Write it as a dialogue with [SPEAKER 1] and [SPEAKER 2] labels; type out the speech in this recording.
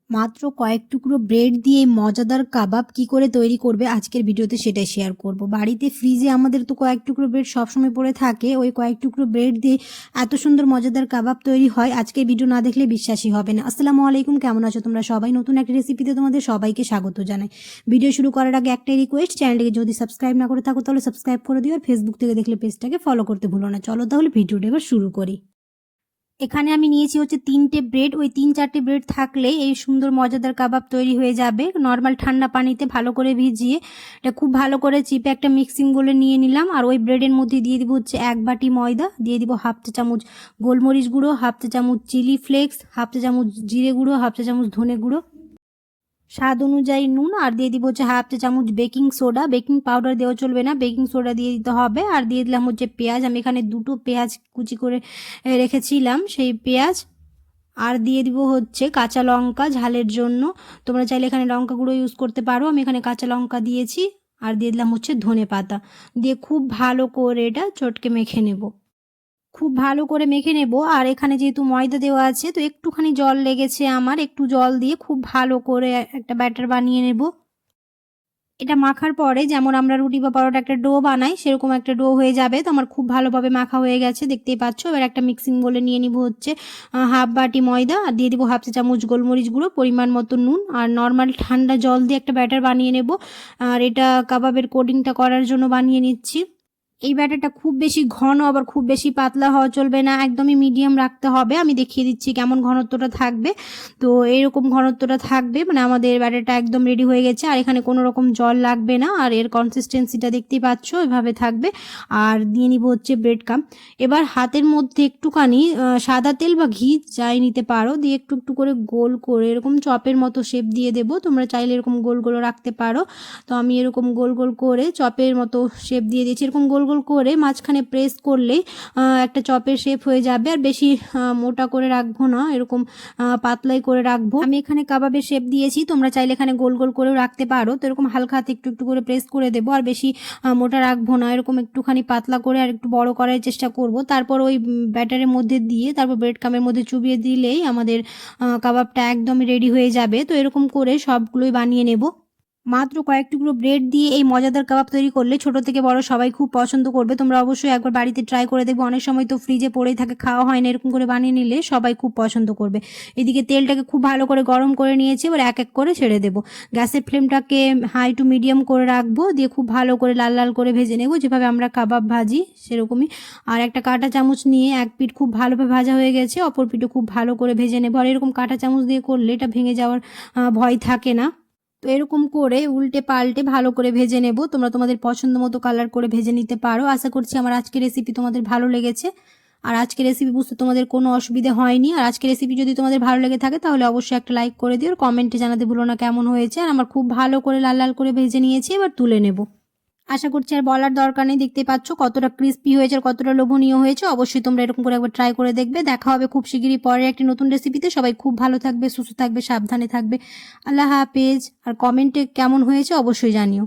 [SPEAKER 1] মাত্র কয়েক টুকরো ব্রেড দিয়ে মজাদার কাবাব কি করে তৈরি করবে আজকের ভিডিওতে সেটাই শেয়ার করব। বাড়িতে ফ্রিজে আমাদের তো কয়েক টুকরো ব্রেড সবসময় পড়ে থাকে, ওই কয়েক টুকরো ব্রেড দিয়ে এত সুন্দর মজাদার কাবাব তৈরি হয়, আজকের ভিডিও না দেখলে বিশ্বাসই হবে না। আসসালামু আলাইকুম, কেমন আছো তোমরা সবাই? নতুন একটা রেসিপিতে তোমাদের সবাইকে স্বাগত জানাই। ভিডিও শুরু করার আগে একটাই রিকোয়েস্ট, চ্যানেলটিকে যদি সাবস্ক্রাইব না করে থাকো তাহলে সাবস্ক্রাইব করে দিও, আর ফেসবুক থেকে দেখলে পেজটাকে ফলো করতে ভুলো না। চলো তাহলে ভিডিওটা এবার শুরু করি। এখানে আমি নিয়েছি হচ্ছে 3টে ব্রেড। ওই 3-4টে ব্রেড থাকলে এই সুন্দর মজাদার কাবাব তৈরি হয়ে যাবে। নর্মাল ঠান্ডা পানিতে ভালো করে ভিজিয়ে এটা খুব ভালো করে চিপে একটা মিক্সিং বলে নিয়ে নিলাম। আর ওই ব্রেডের মধ্যে দিয়ে দিব হচ্ছে 1 বাটি ময়দা, দিয়ে দিব হাফ চা চামচ গোলমরিচ গুঁড়ো, হাফ চা চামচ চিলি ফ্লেক্স, হাফ চা চামচ জিরে গুঁড়ো, হাফ চা চামচ ধনে গুঁড়ো, স্বাদ অনুযায়ী নুন, আর দিয়ে দিব হচ্ছে হাফ চা চামচ বেকিং সোডা। বেকিং পাউডার দেওয়া চলবে না, বেকিং সোডা দিয়ে দিতে হবে। আর দিয়ে দিলাম হচ্ছে পেঁয়াজ, আমি এখানে 2টো পেঁয়াজ কুচি করে রেখেছিলাম সেই পেঁয়াজ। আর দিয়ে দিব হচ্ছে কাঁচা লঙ্কা ঝালের জন্য, তোমরা চাইলে এখানে লঙ্কা গুঁড়ো ইউজ করতে পারো, আমি এখানে কাঁচা লঙ্কা দিয়েছি। আর দিয়ে দিলাম হচ্ছে ধনে পাতা, দিয়ে খুব ভালো করে এটা চটকে মেখে নেব। খুব ভালো করে মেখে নেব। আর এখানে যেহেতু ময়দা দেওয়া আছে তো একটুখানি জল লেগেছে আমার, একটু জল দিয়ে খুব ভালো করে একটা ব্যাটার বানিয়ে নেব। এটা মাখার পরে যেমন আমরা রুটি বা পরোটা একটা ডো বানাই সেরকম একটা ডো হয়ে যাবে। তো আমার খুব ভালোভাবে মাখা হয়ে গেছে, দেখতেই পাচ্ছ। এবার একটা মিক্সিং বলে নিয়ে নিব হচ্ছে হাফ বাটি ময়দা, আর দিয়ে দিব হাফ চা চামচ গোলমরিচ গুঁড়ো, পরিমাণ মতো নুন, আর নর্মাল ঠান্ডা জল দিয়ে একটা ব্যাটার বানিয়ে নেব। আর এটা কাবাবের কোটিংটা করার জন্য বানিয়ে নিচ্ছি। এই ব্যাটারটা খুব বেশি ঘন আবার খুব বেশি পাতলা হওয়া চলবে না, একদমই মিডিয়াম রাখতে হবে। আমি দেখিয়ে দিচ্ছি কেমন ঘনত্বটা থাকবে। তো এরকম ঘনত্বটা থাকবে, মানে আমাদের ব্যাটারটা একদম রেডি হয়ে গেছে। আর এখানে কোনো রকম জল লাগবে না, আর এর কনসিস্টেন্সিটা দেখতেই পাচ্ছ এভাবে থাকবে। আর দিয়ে নিব হচ্ছে ব্রেড ক্রাম্ব। এবার হাতের মধ্যে একটুখানি সাদা তেল বা ঘি যাই নিতে পারো, দিয়ে একটু একটু করে গোল করে এরকম চপের মতো শেপ দিয়ে দেবো। তোমরা চাইলে এরকম গোল গোল রাখতে পারো। তো আমি এরকম গোল গোল করে চপের মতো শেপ দিয়ে দিয়েছি। এরকম গোল গোল করে মাঝখানে প্রেস করলেই একটা চপের শেপ হয়ে যাবে। আর বেশি মোটা করে রাখবো না, এরকম পাতলাই করে রাখবো। আমি এখানে কাবাবের শেপ দিয়েছি, তোমরা চাইলে এখানে গোল গোল করেও রাখতে পারো। তো এরকম হালকা হাতে একটু একটু করে প্রেস করে দেবো, আর বেশি মোটা রাখবো না, এরকম একটুখানি পাতলা করে আর একটু বড় করার চেষ্টা করব। তারপর ওই ব্যাটারের মধ্যে দিয়ে তারপর ব্রেড ক্রাম্বের মধ্যে চুবিয়ে দিলেই আমাদের কাবাবটা একদমই রেডি হয়ে যাবে। তো এরকম করে সবগুলোই বানিয়ে নেব। মাত্র কয়েক টুকরো ব্রেড দিয়ে এই মজাদার কাবাব তৈরি করলে ছোট থেকে বড় সবাই খুব পছন্দ করবে। তোমরা অবশ্যই একবার বাড়িতে ট্রাই করে দেখবে। অনেক সময় তো ফ্রিজে পড়েই থাকে, খাওয়া হয় না, এরকম করে বানিয়ে নিলে সবাই খুব পছন্দ করবে। এদিকে তেলটাকে খুব ভালো করে গরম করে নিয়েছি, এবার এক এক করে ছেড়ে দেবো। গ্যাসের ফ্লেমটাকে হাই টু মিডিয়াম করে রাখবো, দিয়ে খুব ভালো করে লাল লাল করে ভেজে নেব, যেভাবে আমরা কাবাব ভাজি সেরকমই। আর একটা কাঁটা চামচ নিয়ে এক পিঠ খুব ভালোভাবে ভাজা হয়ে গেছে, অপর পিঠও খুব ভালো করে ভেজে নেব। আর এরকম কাঁটা চামচ দিয়ে করলে এটা ভেঙে যাওয়ার ভয় থাকে না। তো এরকম করে উল্টে পাল্টে ভালো করে ভেজে নেব। তোমরা তোমাদের পছন্দ মতো কালার করে ভেজে নিতে পারো। আশা করছি আমার আজকের রেসিপি তোমাদের ভালো লেগেছে। আর আজকের রেসিপি বুঝতে তোমাদের কোনো অসুবিধা হয়নি। আর আজকের রেসিপি যদি তোমাদের ভালো লেগে থাকে তাহলে অবশ্যই একটা লাইক করে দিও, আর কমেন্টে জানাতে ভুলো না কেমন হয়েছে। আর আমার খুব ভালো করে লাল লাল করে ভেজে নিয়েছি, এবার তুলে নেব। আশা করছি আর বলার দরকার নেই, দেখতে পাচ্ছ কতটা ক্রিস্পি হয়েছে আর কতটা লোভনীয় হয়েছে। অবশ্যই তোমরা এরকম করে একবার ট্রাই করে দেখবে। দেখা হবে খুব শিগগিরই পরের একটি নতুন রেসিপিতে। সবাই খুব ভালো থাকবে, সুস্থ থাকবে, সাবধানে থাকবে। আল্লাহ হাফেজ। আর কমেন্টে কেমন হয়েছে অবশ্যই জানিও।